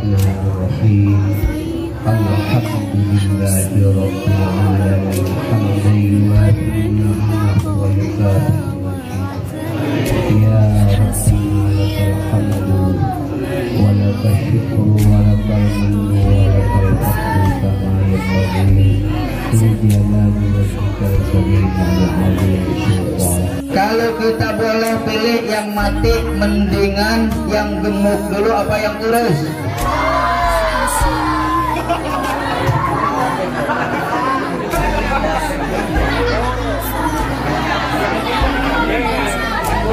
Bismillahirrahmanirrahim. Alhamdulillahi rabbil alamin. Alhamdulillahi wa ya rabbana lakal hamdu wa lakal syukru wa lakal minnu wa lakal fadlu kama yanbaghi li jalali wajhikal karim wa 'azimi sultan. Kalau kita boleh pilih yang mati mendingan yang gemuk dulu apa yang kurus?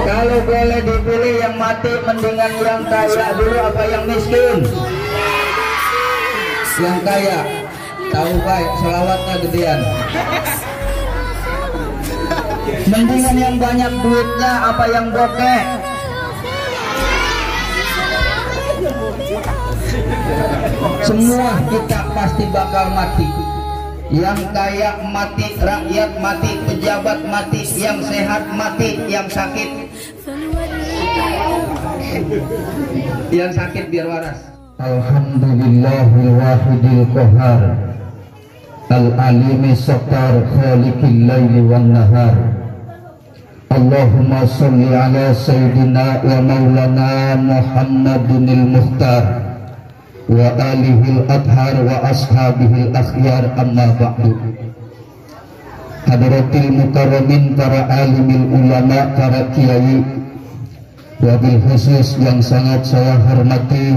Kalau boleh dipilih yang mati mendingan yang kaya dulu apa yang miskin? Yang kaya. Tahu baik selawatnya gedean. Mendingan yang banyak duitnya apa yang bokeh? Semua kita pasti bakal mati. Yang kaya mati, rakyat mati, pejabat mati, yang sehat mati, yang sakit biar waras. Alhamdulillahil wahidil qahar, al-alimi sattar, khaliqil laili wan nahar. Allahumma sholli ala sayyidina wa maulana Muhammadinil mukhtar wa alihil adhar wa ashabihil akhyar, amma ba'du. Hadratil mukarramin, para alimil ulama, para kiai, wabil khusus yang sangat saya hormati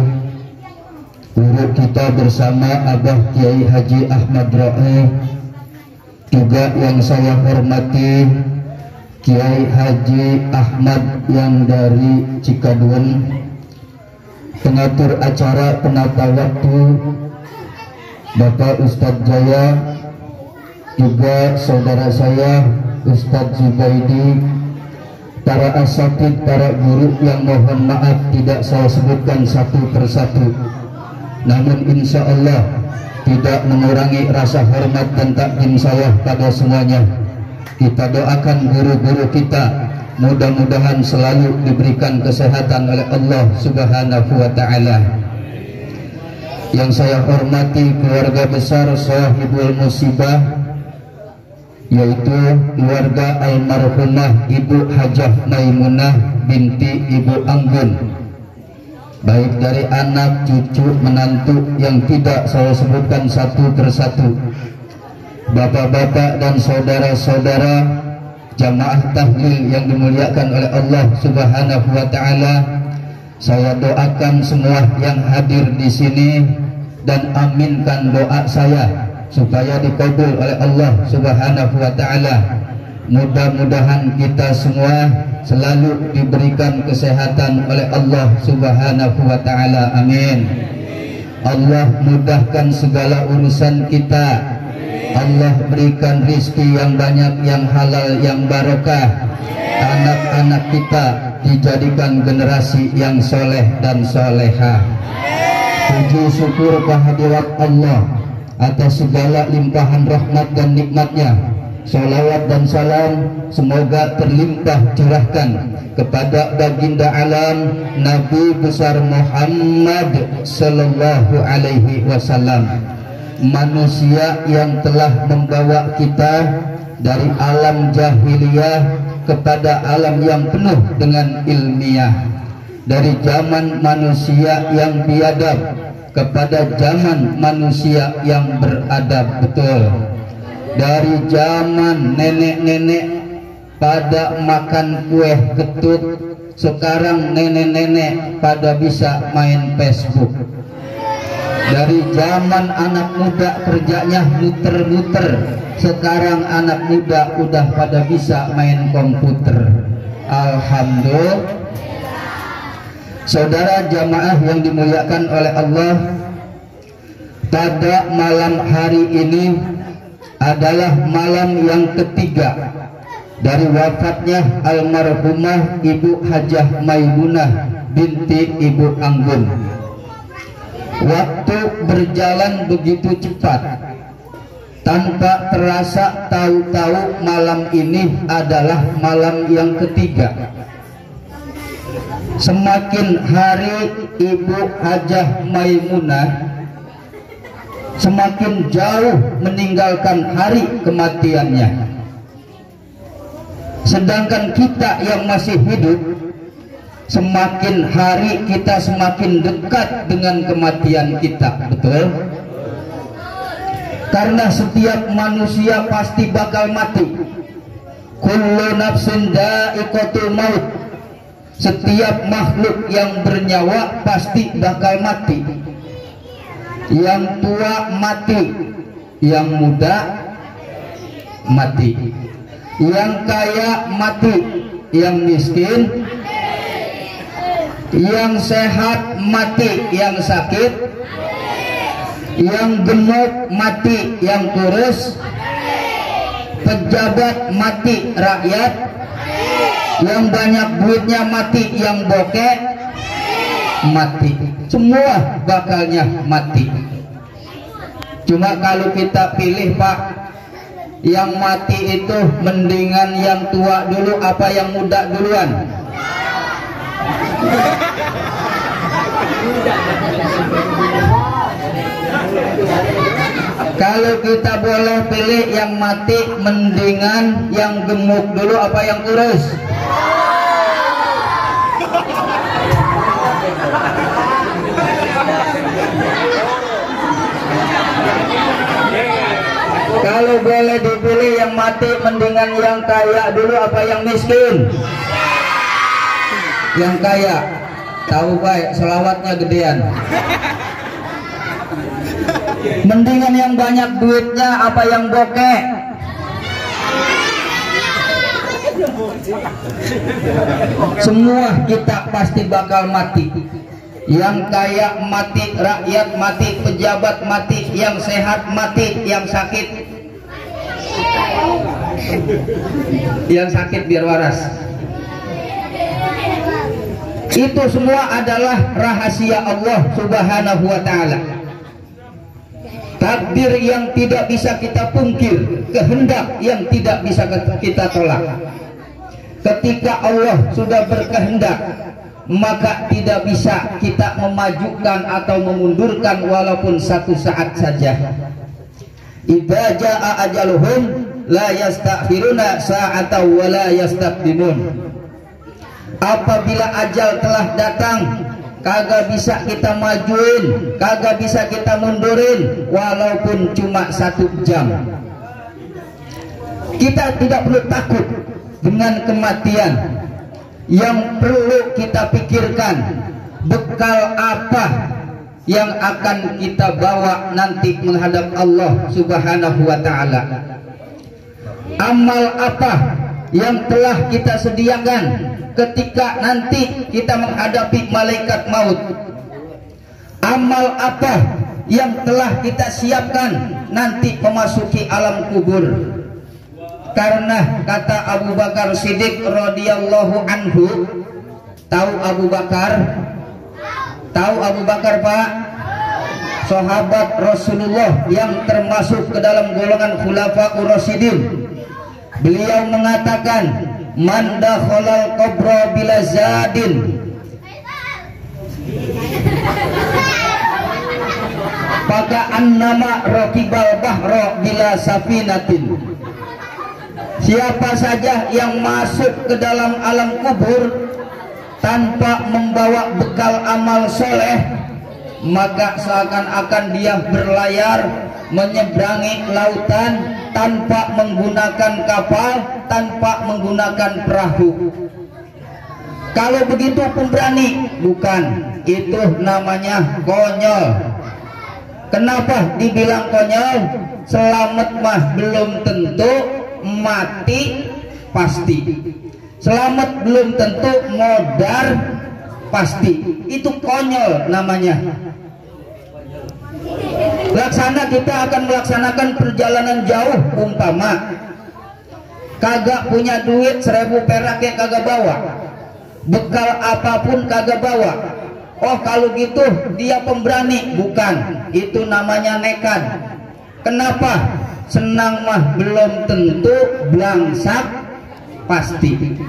guru kita bersama Abah Kiai Haji Ahmad Ra'i, juga yang saya hormati Kiai Haji Ahmad yang dari Cikadun, pengatur acara penata waktu Bapak Ustadz Jaya, juga saudara saya Ustadz Zubaidi, para asatid, para guru yang mohon maaf tidak saya sebutkan satu persatu, namun insya Allah tidak mengurangi rasa hormat dan takdim saya pada semuanya. Kita doakan guru-guru kita mudah-mudahan selalu diberikan kesehatan oleh Allah Subhanahu wa ta'ala. Yang saya hormati keluarga besar sahibul musibah, yaitu keluarga almarhumah Ibu Hajah Maimunah binti Ibu Anggun, baik dari anak, cucu, menantu yang tidak saya sebutkan satu persatu, bapak-bapak dan saudara-saudara jamaah tahlil yang dimuliakan oleh Allah Subhanahu wa ta'ala. Saya doakan semua yang hadir di sini dan aminkan doa saya supaya dikabul oleh Allah Subhanahu wa ta'ala. Mudah-mudahan kita semua selalu diberikan kesehatan oleh Allah Subhanahu wa ta'ala. Amin. Allah mudahkan segala urusan kita. Allah berikan rizki yang banyak, yang halal, yang barokah. Anak-anak kita dijadikan generasi yang soleh dan soleha. Puji syukur kehadirat Allah atas segala limpahan rahmat dan nikmatnya. Salawat dan salam semoga terlimpah curahkan kepada baginda alam Nabi besar Muhammad sallallahu alaihi wasallam, manusia yang telah membawa kita dari alam jahiliyah kepada alam yang penuh dengan ilmiah, dari zaman manusia yang biadab kepada zaman manusia yang beradab betul, dari zaman nenek-nenek pada makan kue ketut, sekarang nenek-nenek pada bisa main Facebook. Dari zaman anak muda kerjanya muter-muter, sekarang anak muda udah pada bisa main komputer. Alhamdulillah. Saudara jamaah yang dimuliakan oleh Allah, pada malam hari ini adalah malam yang ketiga dari wafatnya almarhumah Ibu Hajah Maimunah binti Ibu Anggun. Waktu berjalan begitu cepat, tanpa terasa tahu-tahu malam ini adalah malam yang ketiga. semakin hari Ibu Hajah Maimunah semakin jauh meninggalkan hari kematiannya. Sedangkan kita yang masih hidup, semakin hari kita semakin dekat dengan kematian kita. Betul? Karena setiap manusia pasti bakal mati. Kullu nafsin dha'iqatul maut. Setiap makhluk yang bernyawa pasti bakal mati. Yang tua mati, yang muda mati, yang kaya mati, yang miskin, yang sehat mati, yang sakit, yang gemuk mati, yang kurus, pejabat mati, rakyat, yang banyak duitnya mati, yang bokeh mati. Semua bakalnya mati. Cuma kalau kita pilih, Pak, yang mati itu mendingan yang tua dulu apa yang muda duluan? Kalau kita boleh pilih yang mati, mendingan yang gemuk dulu apa yang kurus? Kalau boleh dipilih yang mati, mendingan yang kaya dulu apa yang miskin? Yang kaya. Tahu baik, selawatnya gedean. Mendingan yang banyak duitnya apa yang bokeh? Semua kita pasti bakal mati. Yang kaya mati, rakyat mati, pejabat mati, yang sehat mati, yang sakit. Yang sakit biar waras. Itu semua adalah rahasia Allah Subhanahu wa ta'ala. Takdir yang tidak bisa kita pungkir, kehendak yang tidak bisa kita tolak. Ketika Allah sudah berkehendak, maka tidak bisa kita memajukan atau memundurkan walaupun satu saat saja. Idza jaa ajaluhum la yastakhiruna sa'atan wa la yastaqdimun. Apabila ajal telah datang, kagak bisa kita majuin, kagak bisa kita mundurin walaupun cuma 1 jam. Kita tidak perlu takut dengan kematian. Yang perlu kita pikirkan, bekal apa yang akan kita bawa nanti menghadap Allah Subhanahu wa ta'ala. Amal apa yang telah kita sediakan ketika nanti kita menghadapi malaikat maut. Amal apa yang telah kita siapkan nanti memasuki alam kubur. Karena kata Abu Bakar Siddiq radhiyallahu anhu, tahu Abu Bakar? Tahu Abu Bakar, Pak? Sahabat Rasulullah yang termasuk ke dalam golongan Khulafaur Rasyidin. Beliau mengatakan, man dakhalal qabra bila zadin faka annama raqibal bahra bila safinatin. Siapa saja yang masuk ke dalam alam kubur tanpa membawa bekal amal soleh, maka seakan-akan dia berlayar menyeberangi lautan tanpa menggunakan kapal, tanpa menggunakan perahu. Kalau begitu pemberani? Bukan, itu namanya konyol. Kenapa dibilang konyol? Selamat mah belum tentu, mati pasti. Selamat belum tentu, modar pasti. Itu konyol namanya. Laksana kita akan melaksanakan perjalanan jauh, umpama kagak punya duit 1000 perak ya kagak bawa, bekal apapun kagak bawa. Oh kalau gitu dia pemberani? Bukan, itu namanya nekat. Kenapa? Senang mah belum tentu, belangsak pasti.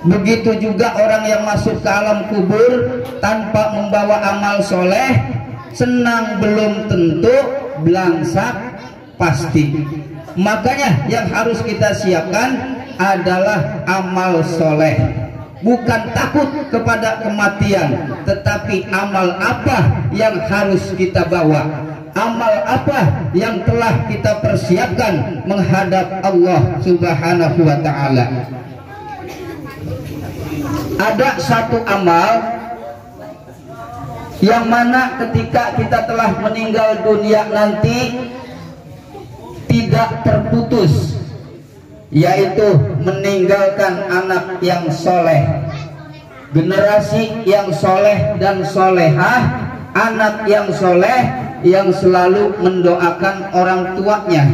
Begitu juga orang yang masuk ke alam kubur tanpa membawa amal soleh, senang belum tentu, belangsak pasti. Makanya yang harus kita siapkan adalah amal soleh. Bukan takut kepada kematian, tetapi amal apa yang harus kita bawa, amal apa yang telah kita persiapkan menghadap Allah Subhanahu wa ta'ala. Ada satu amal yang mana ketika kita telah meninggal dunia nanti tidak terputus, yaitu meninggalkan anak yang soleh, generasi yang soleh dan solehah, anak yang soleh yang selalu mendoakan orang tuanya.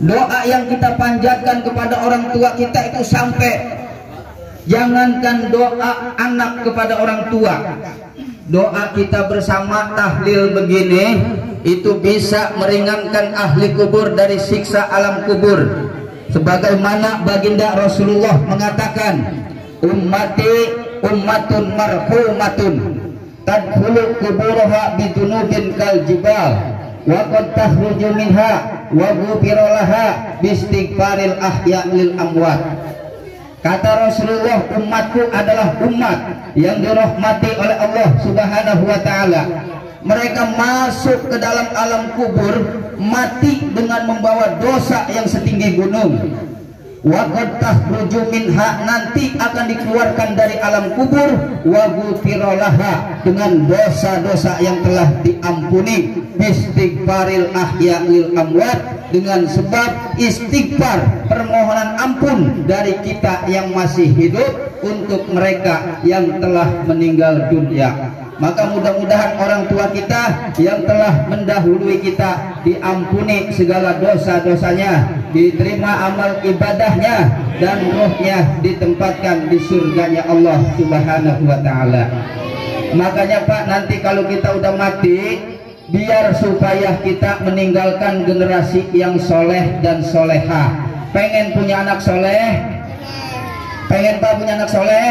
Doa yang kita panjatkan kepada orang tua kita itu sampai, jangankan doa anak kepada orang tua, doa kita bersama tahlil begini itu bisa meringankan ahli kubur dari siksa alam kubur. Sebagaimana baginda Rasulullah mengatakan, ummati ummatun marhumatun tadkhulu kuburaha bidunubin kal jibal wa qad tahruju minha wa ghufira laha biistighfaril ahya lil amwat. Kata Rasulullah, umatku adalah umat yang dirahmati oleh Allah Subhanahu wa ta'ala. Mereka masuk ke dalam alam kubur mati dengan membawa dosa yang setinggi gunung. Wa qad tahruju minha, nanti akan dikeluarkan dari alam kubur, wa ghufira laha, dengan dosa-dosa yang telah diampuni, istighfaril ahya lil amwat, dengan sebab istighfar permohonan ampun dari kita yang masih hidup untuk mereka yang telah meninggal dunia. Maka mudah-mudahan orang tua kita yang telah mendahului kita diampuni segala dosa-dosanya, diterima amal ibadahnya, dan rohnya ditempatkan di surganya Allah Subhanahu wa ta'ala. Makanya Pak, nanti kalau kita udah mati, biar supaya kita meninggalkan generasi yang soleh dan solehah. Pengen punya anak soleh? Pengen Pak punya anak soleh?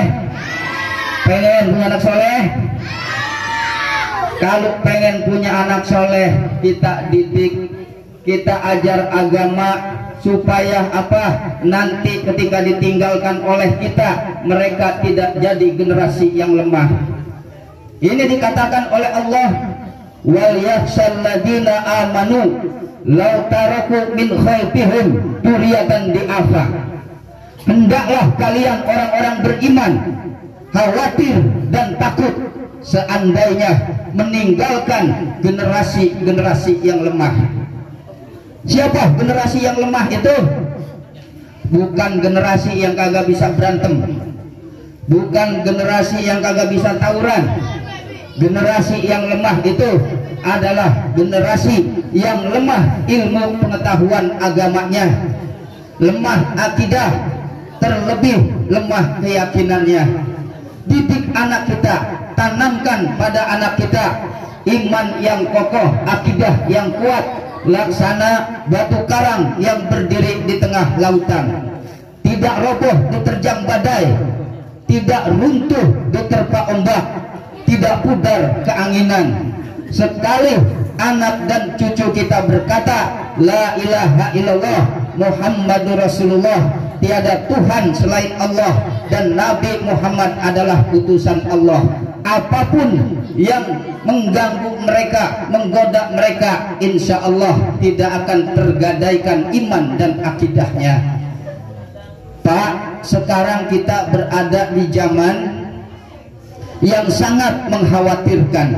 Pengen punya anak soleh? Kalau pengen punya anak soleh, kita didik, kita ajar agama, supaya apa? Nanti ketika ditinggalkan oleh kita, mereka tidak jadi generasi yang lemah. Ini dikatakan oleh Allah, wal yakhshal ladina amanu law taraku min khalfihim dzurriatan di'afa. Hendaklah kalian orang-orang beriman khawatir dan takut seandainya meninggalkan generasi-generasi yang lemah. Siapa generasi yang lemah itu? Bukan generasi yang kagak bisa berantem, bukan generasi yang kagak bisa tawuran. Generasi yang lemah itu adalah generasi yang lemah ilmu pengetahuan agamanya, lemah akidah, terlebih lemah keyakinannya. Didik anak kita, tanamkan pada anak kita iman yang kokoh, akidah yang kuat, laksana batu karang yang berdiri di tengah lautan, tidak roboh diterjang badai, tidak runtuh diterpa ombak, tidak pudar keanginan. Sekali anak dan cucu kita berkata la ilaha illallah Muhammadur Rasulullah, tiada Tuhan selain Allah, dan Nabi Muhammad adalah utusan Allah, apapun yang mengganggu mereka, menggoda mereka, insya Allah tidak akan tergadaikan iman dan akidahnya. Pak, sekarang kita berada di zaman yang sangat mengkhawatirkan,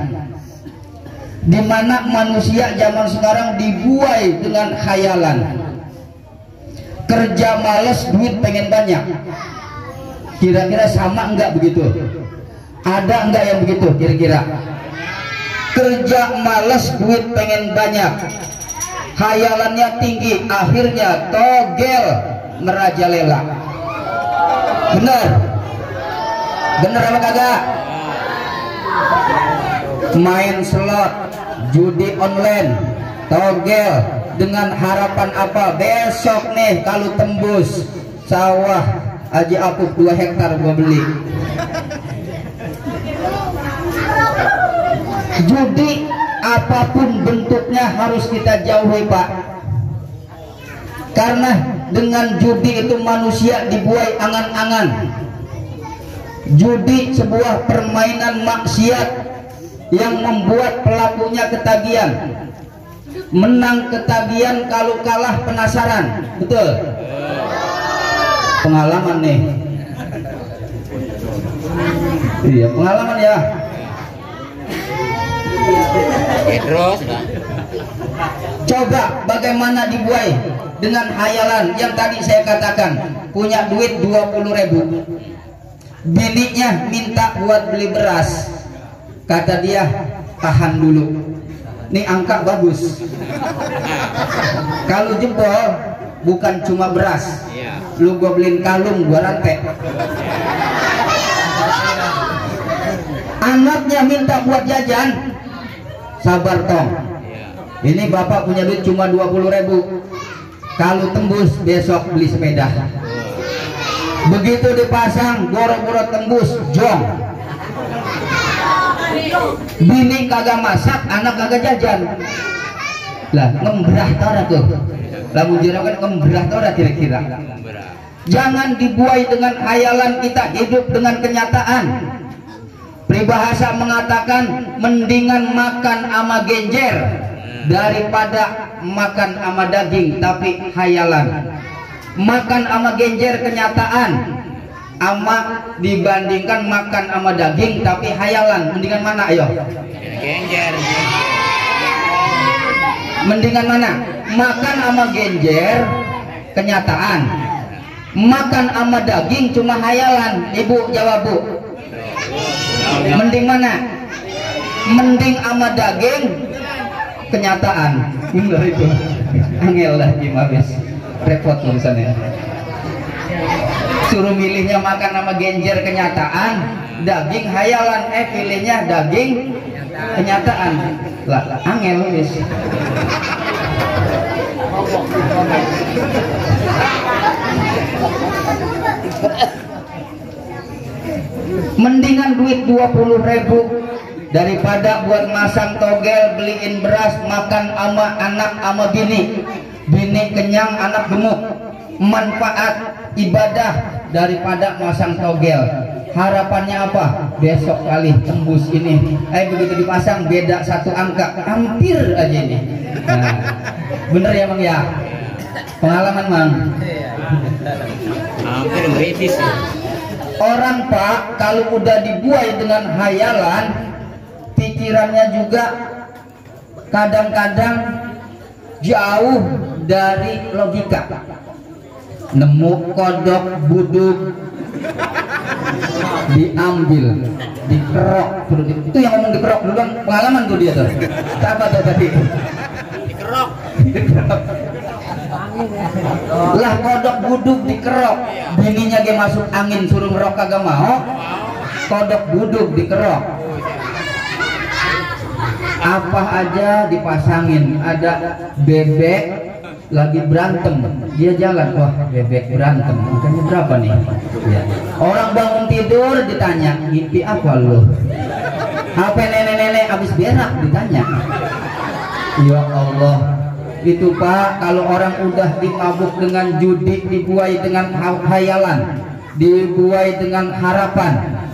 di mana manusia zaman sekarang dibuai dengan khayalan. Kerja males, duit pengen banyak. Kira-kira sama enggak begitu? Ada enggak yang begitu kira-kira? Kerja males, duit pengen banyak, khayalannya tinggi, akhirnya togel merajalela. Benar? Benar apa kagak? Main slot, judi online, togel, dengan harapan apa? Besok nih kalau tembus sawah Haji Apuk 2 hektar gua beli. Judi apapun bentuknya harus kita jauhi, Pak. Karena dengan judi itu manusia dibuai angan-angan. Judi sebuah permainan maksiat yang membuat pelakunya ketagihan. Menang ketagihan, kalau kalah penasaran. Betul? Pengalaman nih. Iya, pengalaman ya. Terus Coba bagaimana dibuai dengan hayalan yang tadi saya katakan. Punya duit 20.000, bininya minta buat beli beras. Kata dia, tahan dulu, nih angka bagus. Kalau jebol bukan cuma beras, lu gua beliin kalung, gua rantai. Anaknya minta buat jajan, sabar tong, ini bapak punya duit cuma 20.000, kalau tembus besok beli sepeda. Begitu dipasang, boro-boro tembus, jong. Bini kagak masak, anak kagak jajan. Lah ngembrah tora tuh, lagu jerakan ngembrah tora kira-kira. Jangan dibuai dengan hayalan, kita hidup dengan kenyataan. Peribahasa mengatakan mendingan makan ama genjer daripada makan ama daging tapi hayalan. Makan ama genjer kenyataan, ama dibandingkan makan ama daging tapi hayalan, mendingan mana ayo? genjer. Mendingan mana? Makan ama genjer kenyataan, makan ama daging cuma hayalan. Ibu jawab, Bu. Mending mana? Mending ama daging kenyataan. Bener itu. Angel lah habis. Repot urusannya. Suruh milihnya makan sama genjer kenyataan, daging hayalan. Pilihnya daging kenyataan. Lah angel wis. Mendingan duit 20.000 daripada buat masang togel, beliin beras, makan ama anak ama bini. Bini kenyang, anak gemuk. Manfaat ibadah daripada masang togel. Harapannya apa? Besok kali tembus ini. Begitu dipasang beda 1 angka, hampir aja ini. Nah, bener ya Mang ya? Pengalaman Mang. Hampir kritis. Orang Pak kalau udah dibuai dengan hayalan, pikirannya juga kadang-kadang jauh dari logika. Nemu kodok buduk, diambil, dikerok. Itu yang ngomong dikerok dulu kan, pengalaman tuh dia tuh. Apa tuh tadi? Dikerok. Lah kodok buduk dikerok, bininya dia masuk angin suruh ngerok kagak mau. Kodok buduk dikerok, apa aja dipasangin. Ada bebek lagi berantem, dia jalan, wah bebek berantem, makanya berapa nih ya. Orang bangun tidur ditanya, mimpi apa lu? HP nenek-nenek habis berak ditanya. Ya Allah, itu Pak, kalau orang udah dimabuk dengan judi, dibuai dengan hayalan, dibuai dengan harapan,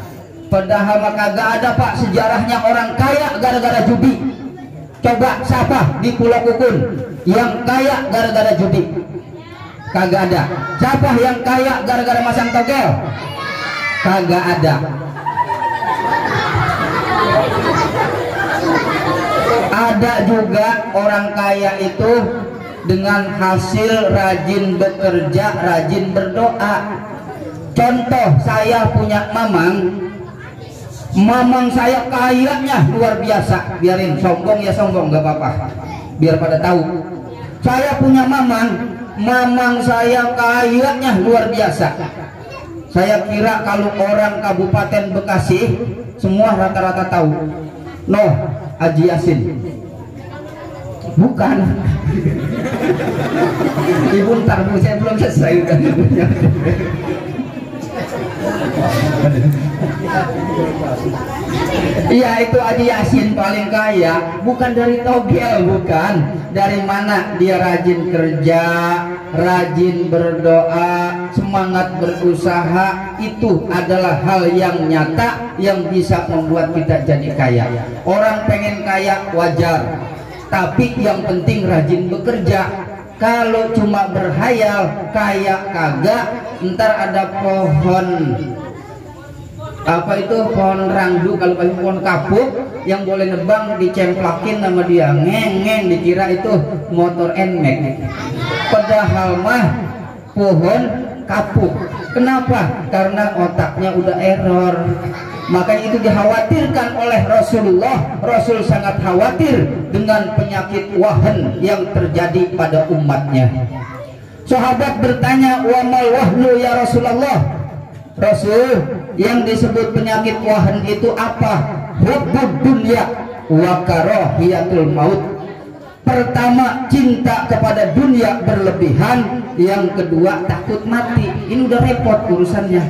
padahal maka gak ada Pak sejarahnya orang kaya gara-gara judi. Coba siapa di Pulau Kukun yang kaya gara-gara judi? Kagak ada. Siapa yang kaya gara-gara masang togel? Kagak ada. Ada juga orang kaya itu dengan hasil rajin bekerja, rajin berdoa. Contoh, saya punya mamang saya kayanya luar biasa. Biarin sombong ya sombong, gak apa-apa, biar pada tahu. Saya punya mamang saya kayanya luar biasa. Saya kira kalau orang Kabupaten Bekasi semua rata-rata tahu. Noh, Haji Yasin. Bukan. Ibu ntar dulu, saya belum selesai. Iya, itu Haji Yasin paling kaya, bukan dari togel, bukan. Dari mana dia rajin kerja, rajin berdoa, semangat berusaha, itu adalah hal yang nyata yang bisa membuat kita jadi kaya. Orang pengen kaya wajar, tapi yang penting rajin bekerja. Kalau cuma berhayal, kaya kagak, ntar ada pohon apa itu, pohon rangdu, kalau pakai pohon kapuk yang boleh nebang dicemplakin sama dia, ngeng dikira itu motor NMAX, padahal mah pohon kapuk. Kenapa? Karena otaknya udah error. Makanya itu dikhawatirkan oleh Rasulullah. Rasul sangat khawatir dengan penyakit wahan yang terjadi pada umatnya. Sahabat bertanya, wa mal wahnu ya Rasulullah? Rasul, yang disebut penyakit wahan itu apa? Hubbud dunya wa karahiyatul maut. Pertama, cinta kepada dunia berlebihan. Yang kedua, takut mati. Ini udah repot urusannya.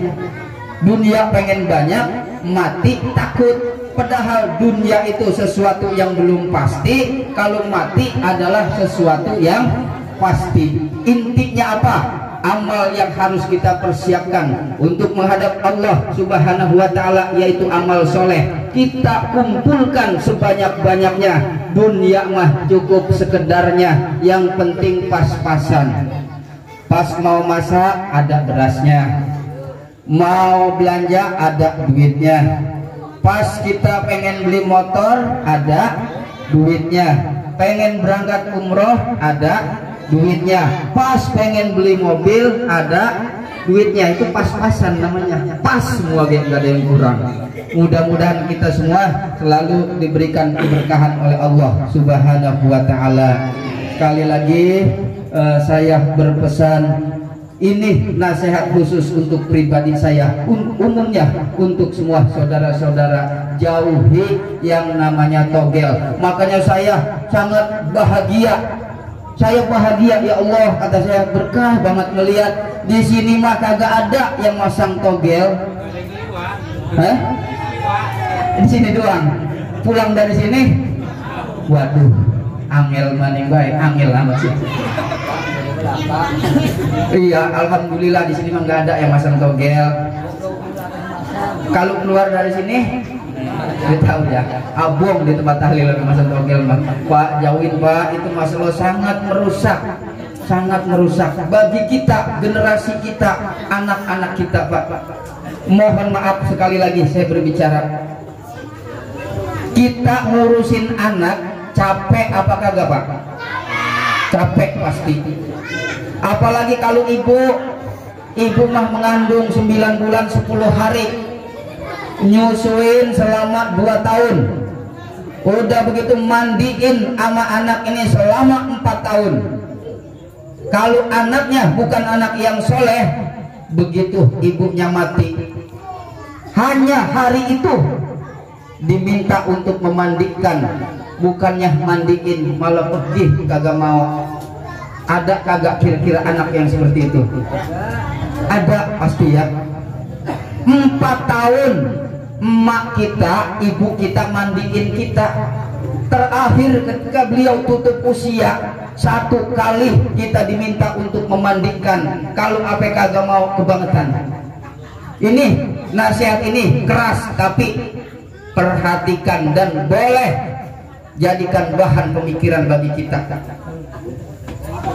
Dunia pengen banyak, mati takut. Padahal dunia itu sesuatu yang belum pasti. Kalau mati adalah sesuatu yang pasti. Intinya apa? Amal yang harus kita persiapkan untuk menghadap Allah Subhanahu wa Ta'ala, yaitu amal soleh. Kita kumpulkan sebanyak-banyaknya. Dunia mah cukup sekedarnya, yang penting pas-pasan. Pas mau masak ada berasnya, mau belanja ada duitnya. Pas kita pengen beli motor ada duitnya, pengen berangkat umroh ada duitnya, pas pengen beli mobil ada duitnya. Itu pas-pasan namanya, pas semua, gak ada yang kurang. Mudah-mudahan kita semua selalu diberikan keberkahan oleh Allah Subhanahu wa Ta'ala. Sekali lagi saya berpesan, ini nasihat khusus untuk pribadi saya, umumnya untuk semua saudara-saudara, jauhi yang namanya togel. Makanya saya sangat bahagia. Saya bahagia, ya Allah, kata saya, berkah banget melihat di sini mah kagak ada yang masang togel. Hah? Di sini doang. Pulang dari sini, waduh, angel maning baik, angel amat sih. Iya, alhamdulillah di sini mah nggak ada yang masang togel. Kalau keluar dari sini, kita tahu ya, abong di tempat tahlil lagi masang togel, Pak, jauhin Pak, itu masalah sangat merusak, sangat merusak bagi kita, generasi kita, anak-anak kita, Pak. Mohon maaf sekali lagi saya berbicara. Kita ngurusin anak capek apa kagak, Pak? Capek pasti. Apalagi kalau ibu mah mengandung 9 bulan 10 hari, nyusuin selama 2 tahun, udah begitu mandiin sama anak ini selama 4 tahun. Kalau anaknya bukan anak yang soleh, begitu ibunya mati, hanya hari itu diminta untuk memandikan, bukannya mandiin malah pedih kagak mau. Ada kagak kira-kira anak yang seperti itu? Ada pasti ya. 4 tahun emak kita, ibu kita mandiin kita. Terakhir ketika beliau tutup usia, 1 kali kita diminta untuk memandikan. Kalau apa kagak mau, kebangetan. Ini nasihat ini keras, tapi perhatikan dan boleh jadikan bahan pemikiran bagi kita.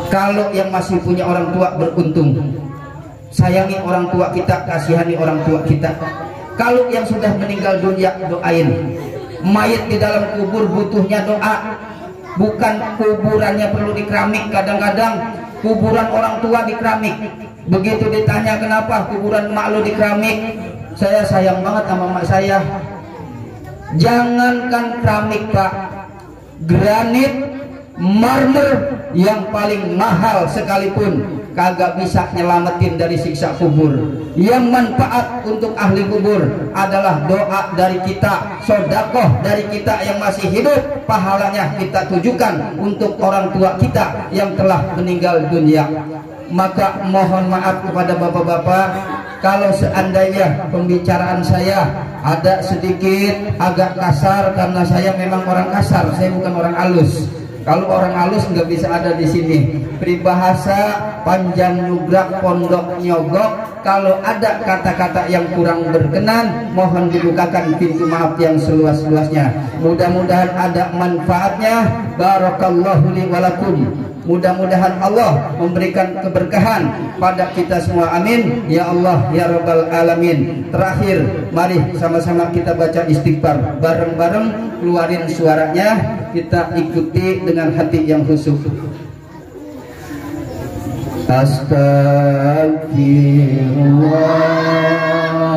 Kalau yang masih punya orang tua, beruntung, sayangi orang tua kita, kasihani orang tua kita. Kalau yang sudah meninggal dunia, doain. Mayat di dalam kubur butuhnya doa, bukan kuburannya perlu di keramik. Kadang-kadang kuburan orang tua di keramik. Begitu ditanya kenapa kuburan emak lo di keramik, saya sayang banget sama emak saya. Jangankan keramik, Pak, granit, marmer yang paling mahal sekalipun kagak bisa nyelamatin dari siksa kubur. Yang manfaat untuk ahli kubur adalah doa dari kita, sodakoh dari kita yang masih hidup, pahalanya kita tujukan untuk orang tua kita yang telah meninggal dunia. Maka mohon maaf kepada bapak-bapak, kalau seandainya pembicaraan saya ada sedikit agak kasar, karena saya memang orang kasar, saya bukan orang halus. Kalau orang halus nggak bisa ada di sini. Peribahasa panjang nugrak pondok nyogok. Kalau ada kata-kata yang kurang berkenan, mohon dibukakan pintu maaf yang seluas-luasnya. Mudah-mudahan ada manfaatnya. Barakallahu li walakum. Mudah-mudahan Allah memberikan keberkahan pada kita semua, amin ya Allah ya rabbal alamin. Terakhir, mari sama-sama kita baca istighfar bareng-bareng, keluarin suaranya, kita ikuti dengan hati yang khusyuk. Astagfirullah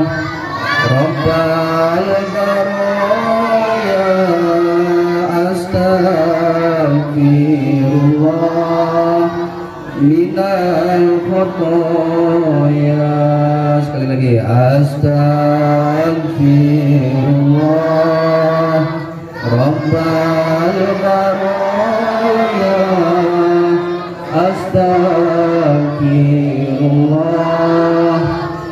rabbal baraya, astagfirullah minal khotoya. Sekali lagi, astagfirullah rabbal baraya, astagfirullah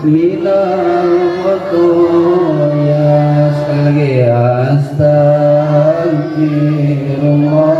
minal khotoya. Sekali lagi, astagfirullah.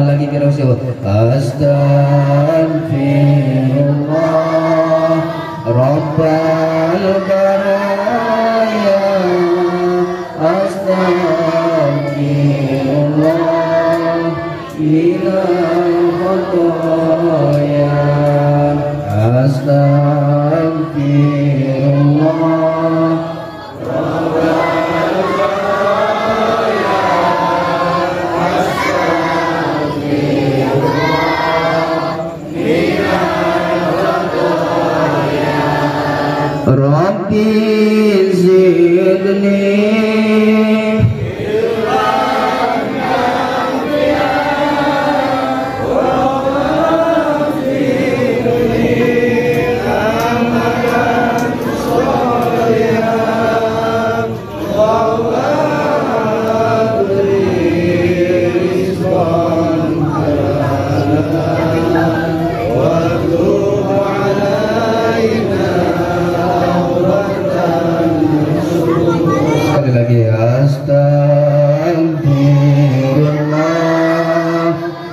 Lagi kira astagfirullah rabbal baraya, astagfirullah minal khotoya, astagfirullah Rabbi zidni astagfirullah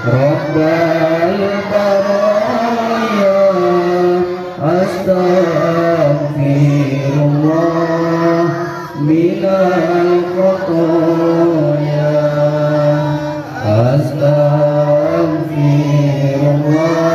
rabbal baraya, astagfirullah minal khotoya, astagfirullah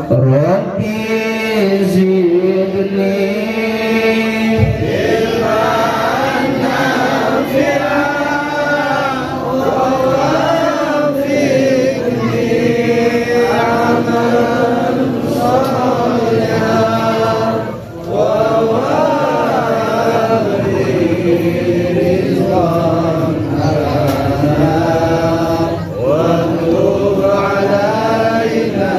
Rabbi zidni ilman nafi'an wa fikri amal salihan wa wabri rizqan halal wa tub alaina.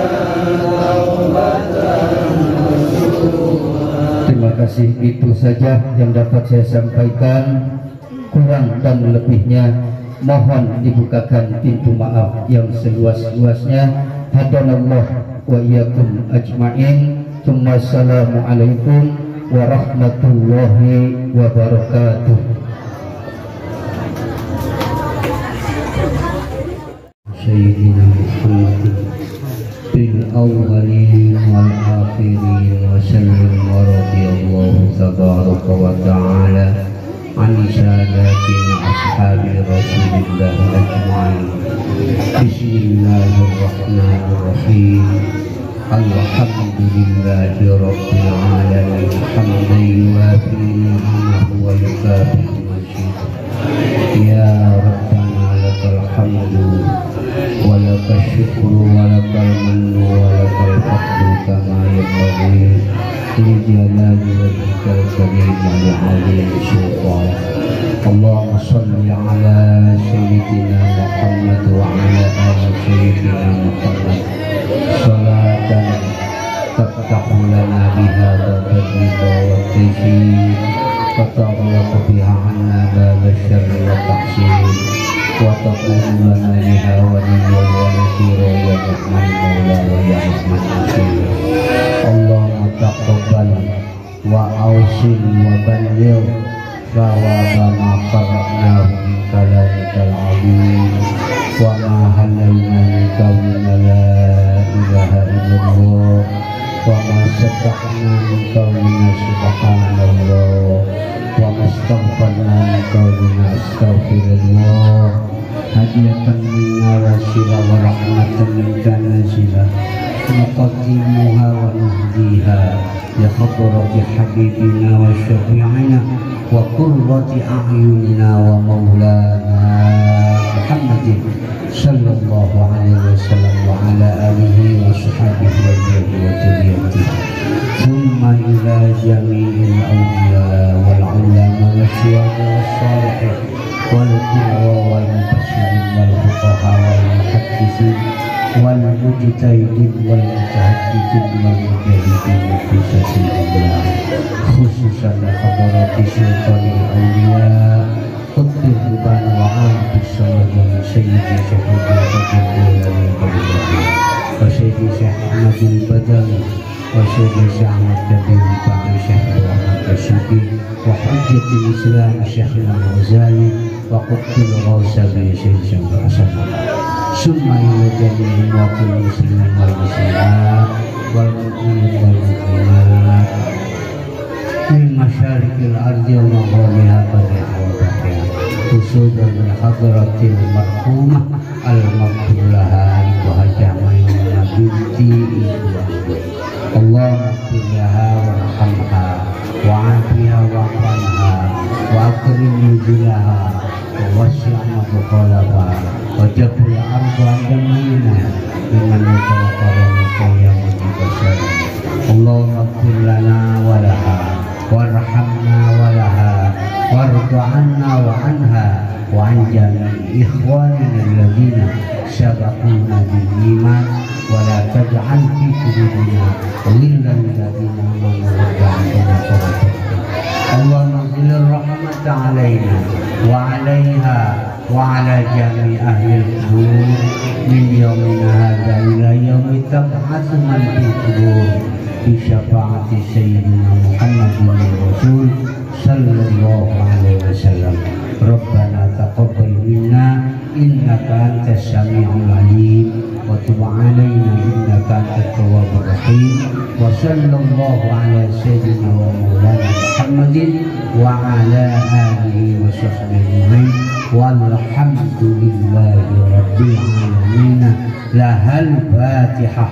Terima kasih, itu saja yang dapat saya sampaikan. Kurang dan lebihnya mohon dibukakan pintu maaf yang seluas-luasnya. Hadanallah wa iyyakum ajma'in. Assalamualaikum warahmatullahi wabarakatuh. Sayyidina Muhammad fil awwalin wal akhirin wa sallam تبارك وتعالى عن ساداتنا أصحاب رسول الله أجمعين. بسم الله الرحمن الرحيم. الحمد لله رب العالمين حمدا يوافي نعمه ويكافئ مزيده. يا ربنا لك الحمد ولك الشكر ولك المن ولك الفضل كما ينبغي لجلال وجهك الكريم ولعظيم سلطانك. اللهم صل على سيدنا محمد وعلى آل سيدنا محمد صلاة تفتح لنا بها باب الرضا والتيسير وتغلق بها عنا باب الشر والتحسين وتكون لنا بها وليا ونصيرا يا رحمن المولى ويا رحمن النصير. اللهم تقبل وأوصل وبلغ ثواب ما قرأناه من كلامك العظيم وما هللنا من قولنا لا إله إلا الله وما سبحنا من قولنا سبحان الله وما استغفرنا من قولنا أستغفر الله. هدية منا وسيلة ورحمة منك نازلة نقدمها ونهديها لخطرة حبيبنا وشفيعنا وقرة أعيننا ومولانا محمد صلى الله عليه وسلم وعلى آله وصحبه وذريته ثم إلى جميع الأولياء والعلماء والشهداء والصالحين والقراء والمفسرين والفقهاء والمحدثين والمجتهدين والمتهددين والمجاهدين في سبيل الله خصوصا حضرات سلطان الأولياء قطب الربان وعامة الصلاة سيدي شيخ وسيدي شيخ أحمد البدوي وسيدي شيخ أحمد كبير بعد شيخ أحمد الشبي وحجة الإسلام شيخنا الغزالي وقطب الغوث بن شيخ الحسن ثم إلى جميع المواطنين المسلمين والمسلمات والمؤمنين والمؤمنات من مشارق الأرض ومغاربها وبحرها خصوصا من حضرة المرحومة المغفور لها Ibu Hajah Maimunah binti Ibu Ahmad. اللهم اغفر لها وارحمها وعافها واعف عنها واكرم نزلها ووسع مدخلها وجبر الأرض جميعنا ممن يتوكلونك يا مجيب السلام. اللهم اغفر لنا ولها وارحمنا ولها وارض عنا وعنها وعن جميع إخواننا الذين سبقونا بالإيمان ولا تجعل في قلوبنا غلا للذين آمنوا ربنا اللهم انزل الرحمة علينا وعليها وعلى جميع أهل القبور من يومنا هذا إلى يوم تبعث من في القبور بشفاعة سيدنا محمد الرسول صلى الله عليه وسلم. ربنا تقبل منا إنك أنت السميع العليم وتب علينا إنك أنت التواب الرحيم وصلى الله على سيدنا ومولانا محمد وعلى آله وصحبه أجمعين والحمد لله رب العالمين. لها الفاتحة.